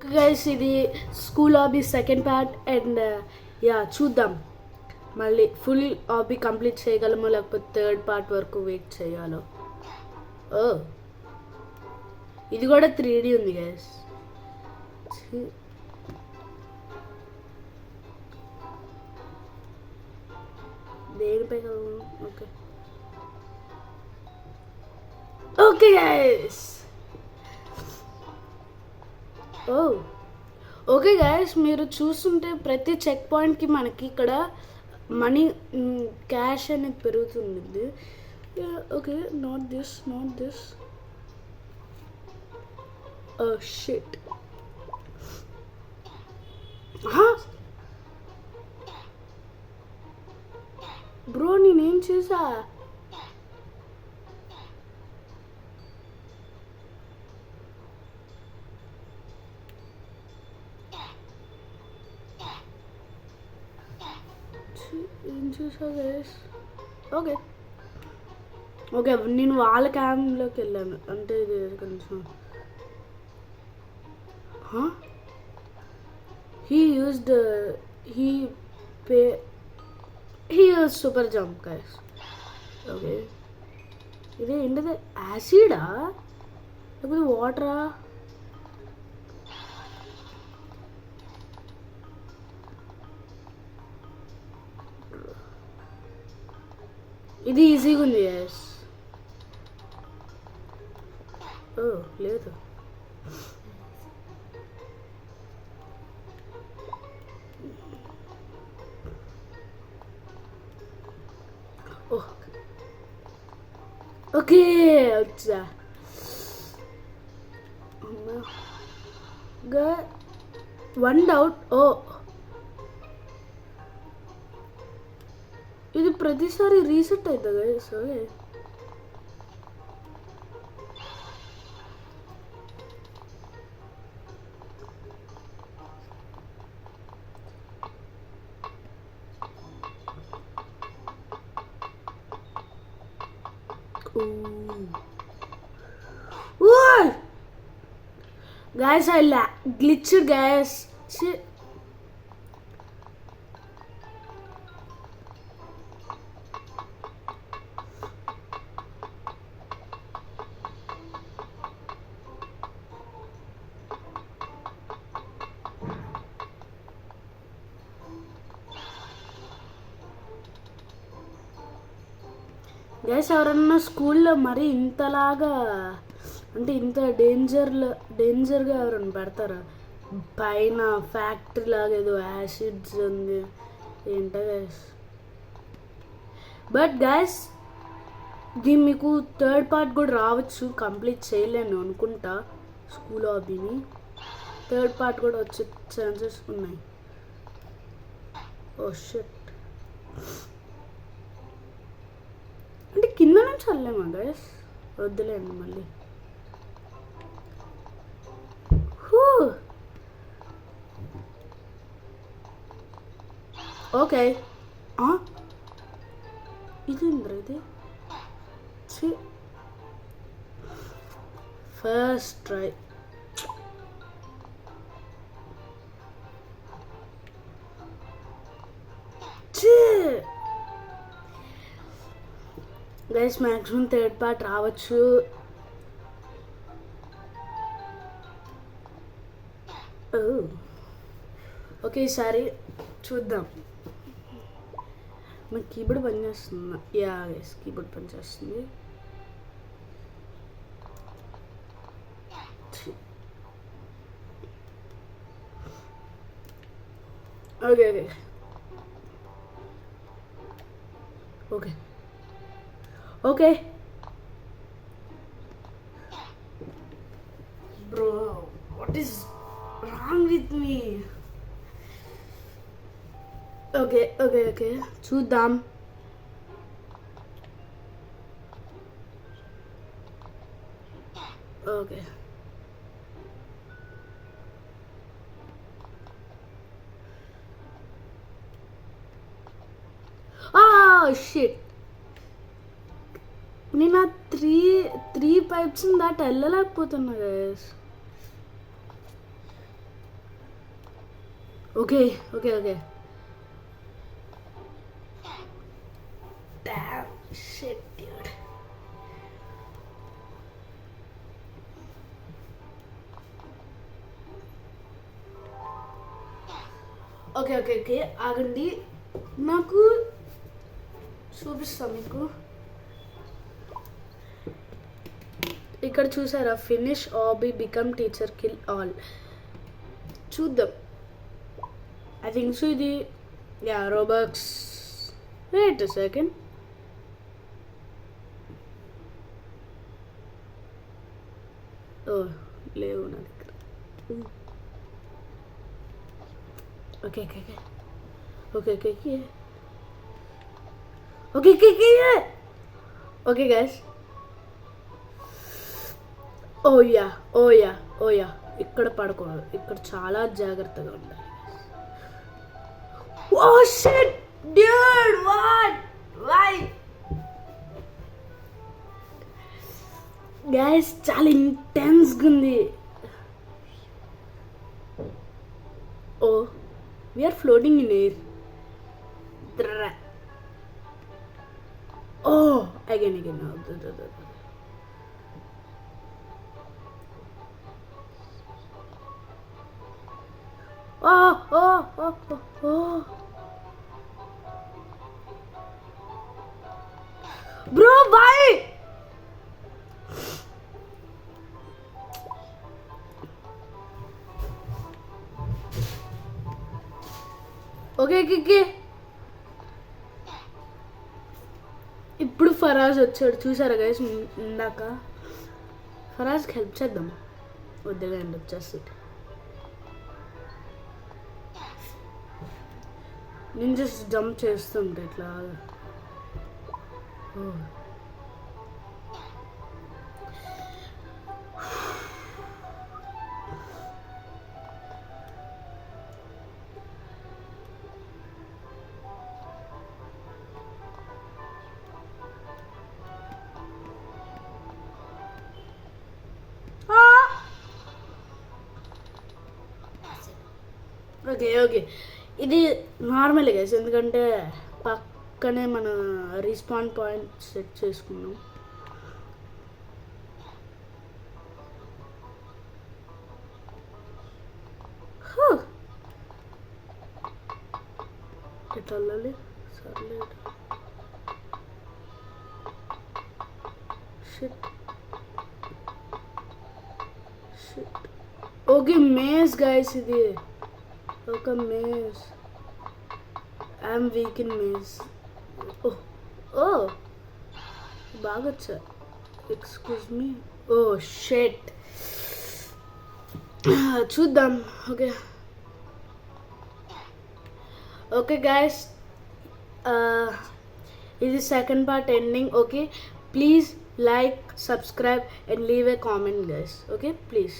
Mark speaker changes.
Speaker 1: Guys ఇది school obby second part and yeah చూద్దాం మళ్ళీ ఫుల్ ఆబీ కంప్లీట్ చేయగలమో లేకపోతే థర్డ్ పార్ట్ వరకు వెయిట్ చేయాలో. ఓ ఇది కూడా 3D ఉంది గైస్. దేనిపై ఓకే ఓకే గైస్. ఓ ఓకే గైస్, మీరు చూస్తుంటే ప్రతి చెక్ పాయింట్కి మనకి ఇక్కడ మనీ క్యాష్ అనేది పెరుగుతుంది. Okay not this shit. Bro నేనేం చేసా? ఏం చూసా గైస్? ఓకే ఓకే నేను వాళ్ళ క్యాంప్లోకి వెళ్ళాను అంటే ఇది కొంచెం he used super jump guys. Okay ఇది ఏంటిది? యాసిడా లేకపోతే వాటరా? ఇది ఈజీగా ఉంది ఎస్. ఓ లేదు ఓకే వచ్చా. One doubt. ఓ ఇది ప్రతిసారి రీసెట్ అవుతుంది సరే. Guys, I glitched guys. Shit. Guys ఎవరన్నా స్కూల్లో మరీ ఇంతలాగా అంటే ఇంత డేంజర్గా ఎవరన్నా పెడతారా? పైన ఫ్యాక్టరీ లాగా ఏదో యాసిడ్స్ ఉంది ఏంటో గైస్. బట్ గైస్ ఇది మీకు థర్డ్ పార్ట్ కూడా రావచ్చు. కంప్లీట్ చేయలేను అనుకుంటా స్కూల్ హాబీని. థర్డ్ పార్ట్ కూడా వచ్చే ఛాన్సెస్ ఉన్నాయి. Oh shit. అంటే కింద నుంచి వెళ్ళలేమా గైస్? వద్దులేండి మళ్ళీ. ఓకే ఇదేంద్ర ఇది? First try. Guys maximum third part రావచ్చు. ఓకే ఈసారి చూద్దాం. మన కీబోర్డ్ పనిచేస్తుందా? యా గైస్ కీబోర్డ్ పనిచేస్తుంది. Okay okay okay okay bro what is wrong with me? Okay okay okay చూద్దాం. Okay shit. నేను ఆ త్రీ పైప్స్ దాటి వెళ్ళలేకపోతున్నా guys. Okay okay okay Damn shit, dude. Okay okay okay ఆగండి నాకు చూపిస్తాను మీకు ఇక్కడ చూసారా finish obby become teacher kill all చూద్దాం ఐ థింక్ సో ఇది yeah Robux wait second oh లేవు నా దగ్గర okay okay okay okay okay okay okay okay okay guys ఓయా ఓయా ఓయా ఇక్కడ పడకూడదు ఇక్కడ చాలా జాగ్రత్తగా ఉండాలి oh shit dude what why guys చాలా ఇంటెన్స్గా ఉంది oh we're floating in air oh again again oh oh oh oh bro why okay okay ఇప్పుడు ఫరాజ్ వచ్చాడు చూసారా గైస్ ఇందాక ఫరాజ్కి హెల్ప్ చేద్దాం వద్దులేండి వచ్చేస్తుంది నేను జస్ట్ జంప్ చేస్తుంటే ఇట్లా ఓకే ఓకే ఇది నార్మల్ గైస్ ఎందుకంటే పక్కనే మన రిస్పాన్ పాయింట్ సెట్ చేసుకున్నాం ఎట్లా వెళ్ళాలి సర్లే shit shit okay maze guys ఇది ఒక maze I'm weak in maze oh oh బాగా వచ్చా ఎక్స్క్యూజ్ మీ ఓ షెట్ చూద్దాం ఓకే ఓకే గైస్ ఇది second part ending okay please like subscribe and leave a comment guys okay please